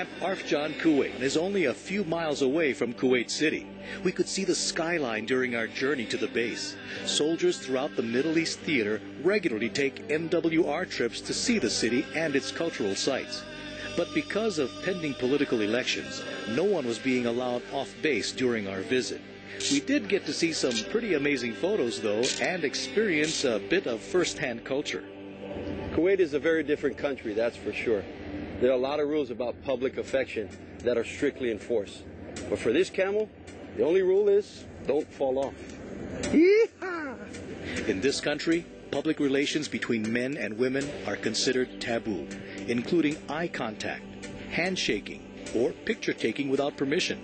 Camp Arfjan, Kuwait is only a few miles away from Kuwait City. We could see the skyline during our journey to the base. Soldiers throughout the Middle East theater regularly take MWR trips to see the city and its cultural sites. But because of pending political elections, no one was being allowed off base during our visit. We did get to see some pretty amazing photos, though, and experience a bit of first-hand culture. Kuwait is a very different country, that's for sure. There are a lot of rules about public affection that are strictly enforced. But for this camel, the only rule is don't fall off. Yeehaw! In this country, public relations between men and women are considered taboo, including eye contact, handshaking, or picture-taking without permission.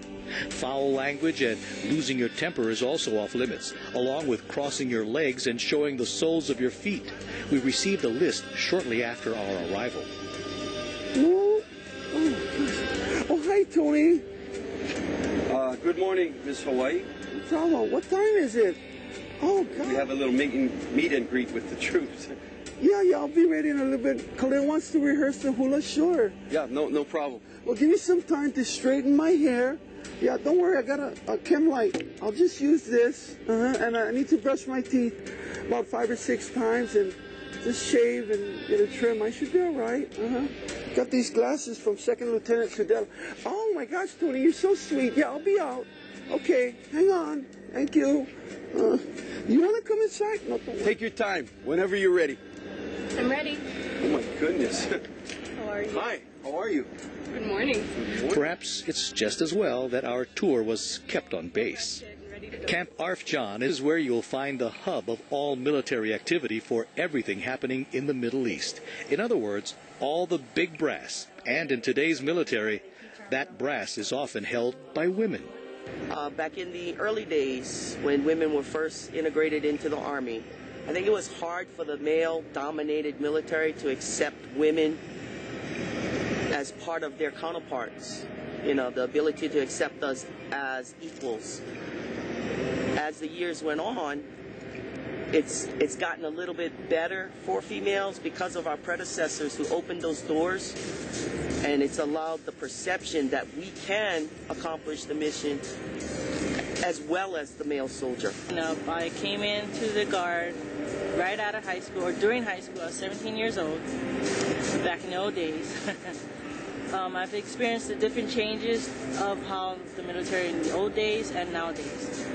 Foul language and losing your temper is also off limits, along with crossing your legs and showing the soles of your feet. We received a list shortly after our arrival. Oh, hi, Tony. Good morning, Miss Hawaii. Bravo, what time is it? Oh, God. We have a little meet and greet with the troops. Yeah, I'll be ready in a little bit. Khalil wants to rehearse the hula, sure. Yeah, no problem. Well, give me some time to straighten my hair. Yeah, don't worry, I got a chem light. I'll just use this. And I need to brush my teeth about 5 or 6 times and just shave and get a trim. I should be all right. Got these glasses from Second Lieutenant Fidel. Oh, my gosh, Tony, you're so sweet. Yeah, I'll be out. Okay, hang on. Thank you. You want to come inside? No, take your time, whenever you're ready. I'm ready. Oh, my goodness. How are you? Hi, how are you? Good morning. Perhaps it's just as well that our tour was kept on base. Camp Arfjan is where you'll find the hub of all military activity for everything happening in the Middle East. In other words, all the big brass. And in today's military, that brass is often held by women. Back in the early days, when women were first integrated into the Army, I think it was hard for the male-dominated military to accept women as part of their counterparts. You know, the ability to accept us as equals. As the years went on, it's gotten a little bit better for females because of our predecessors who opened those doors, and it's allowed the perception that we can accomplish the mission as well as the male soldier. You know, I came into the Guard right out of high school, or during high school. I was 17 years old, back in the old days. I've experienced the different changes of how the military in the old days and nowadays.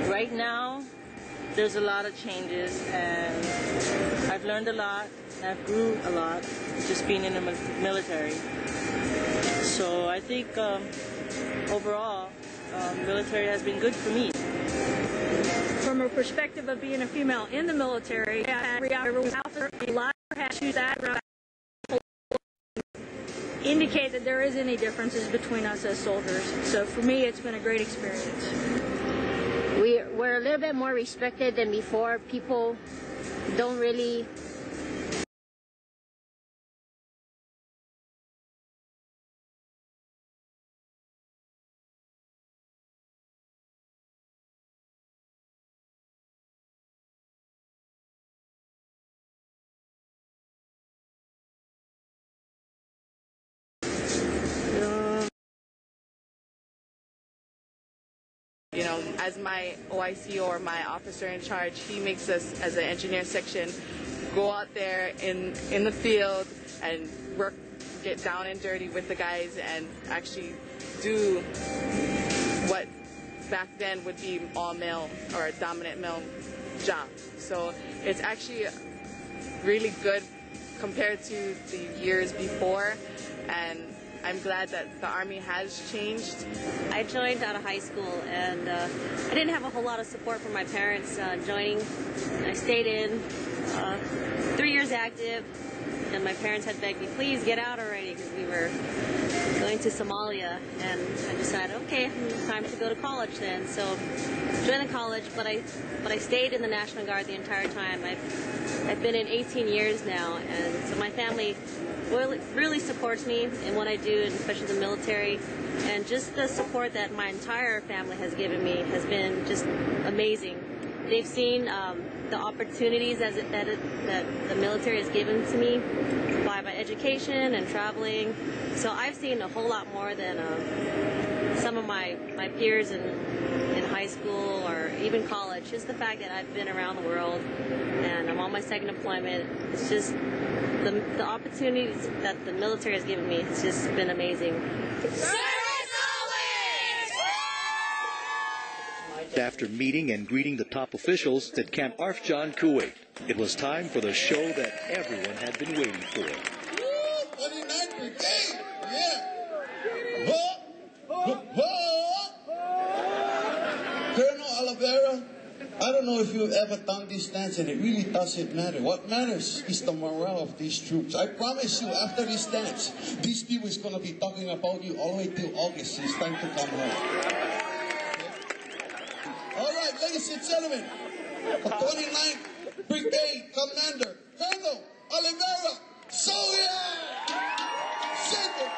Right now, there's a lot of changes, and I've learned a lot, and I've grew a lot just being in the military. So I think overall, military has been good for me. From a perspective of being a female in the military, a lot of issues that indicate that there is any differences between us as soldiers. So for me, it's been a great experience. We're a little bit more respected than before. People don't really You know, as my OIC or my officer in charge, he makes us, as an engineer section, go out there in the field and work, get down and dirty with the guys and actually do what back then would be all male or a dominant male job. So it's actually really good compared to the years before, and I'm glad that the Army has changed. I joined out of high school, and I didn't have a whole lot of support from my parents joining. I stayed in 3 years active, and my parents had begged me, please get out already, because we were going to Somalia, and I decided, okay, time to go to college then. So joined the college, but I stayed in the National Guard the entire time. I've been in 18 years now, and so my family really supports me in what I do, and especially the military, and just the support that my entire family has given me has been just amazing. They've seen the opportunities that the military has given to me by my education and traveling. So I've seen a whole lot more than some of my peers in high school or even college. Just the fact that I've been around the world and I'm on my second deployment, it's just the opportunities that the military has given me. It's just been amazing. After meeting and greeting the top officials at Camp Arfjan, Kuwait, it was time for the show that everyone had been waiting for. 29th Brigade! Yeah! Colonel Oliveira, I don't know if you've ever done this dance, and it really doesn't matter. What matters is the morale of these troops. I promise you, after this dance, these people is going to be talking about you all the way till August. It's time to come home. All right, ladies and gentlemen, the 29th Brigade Commander, Colonel Oliveira, so yeah! Shake it!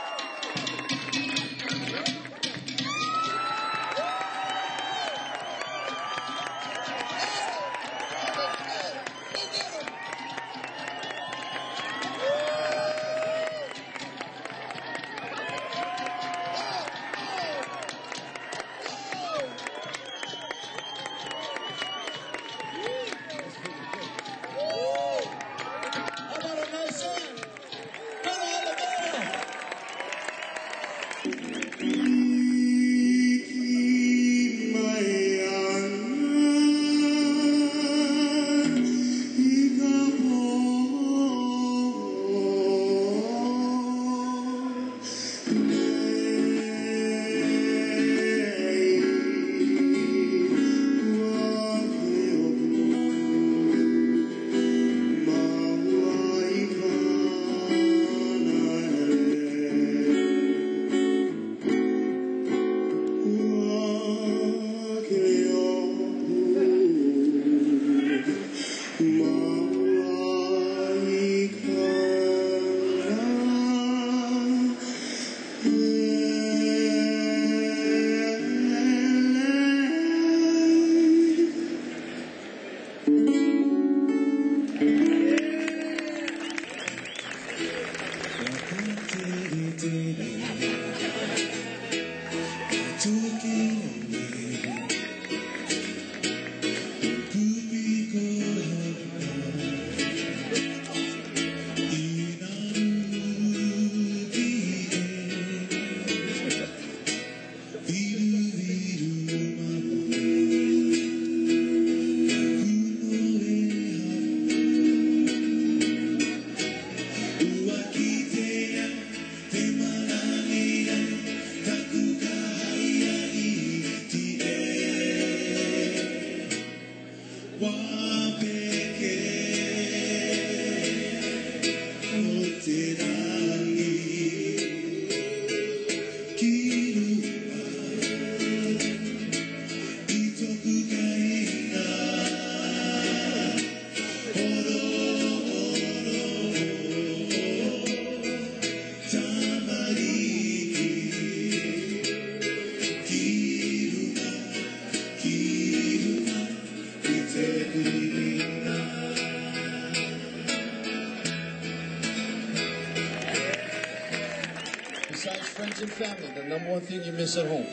Besides friends and family, the number one thing you miss at home.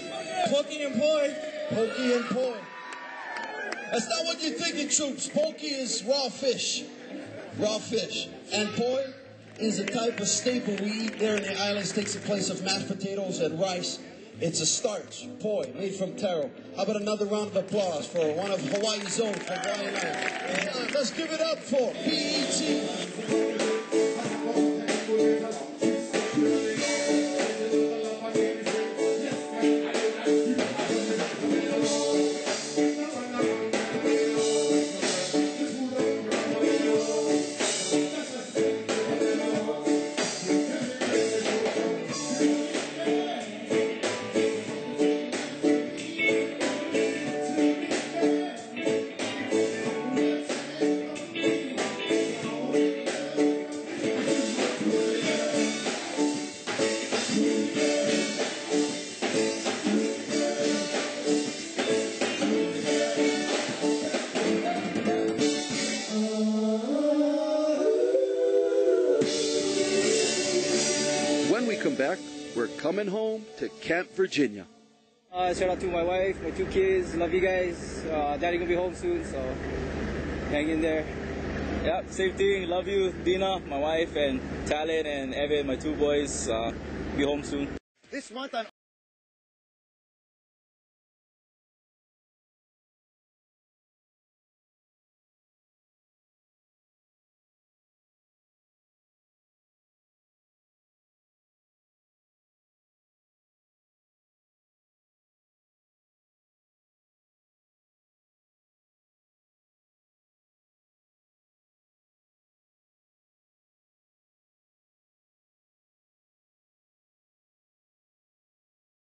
Pokey and poi. Pokey and poi. That's not what you're thinking, troops. Pokey is raw fish. Raw fish. And poi is a type of staple we eat there in the islands. Takes the place of mashed potatoes and rice. It's a starch, poi, made from taro. How about another round of applause for one of Hawaii's own Hawaiian Islands? Let's give it up for PET. When we come back, we're coming home to Camp Virginia. Shout out to my wife, my 2 kids. Love you guys. Daddy gonna be home soon, so hang in there. Yeah, same thing. Love you, Dina, my wife, and Talon and Evan, my 2 boys. Be home soon. This month on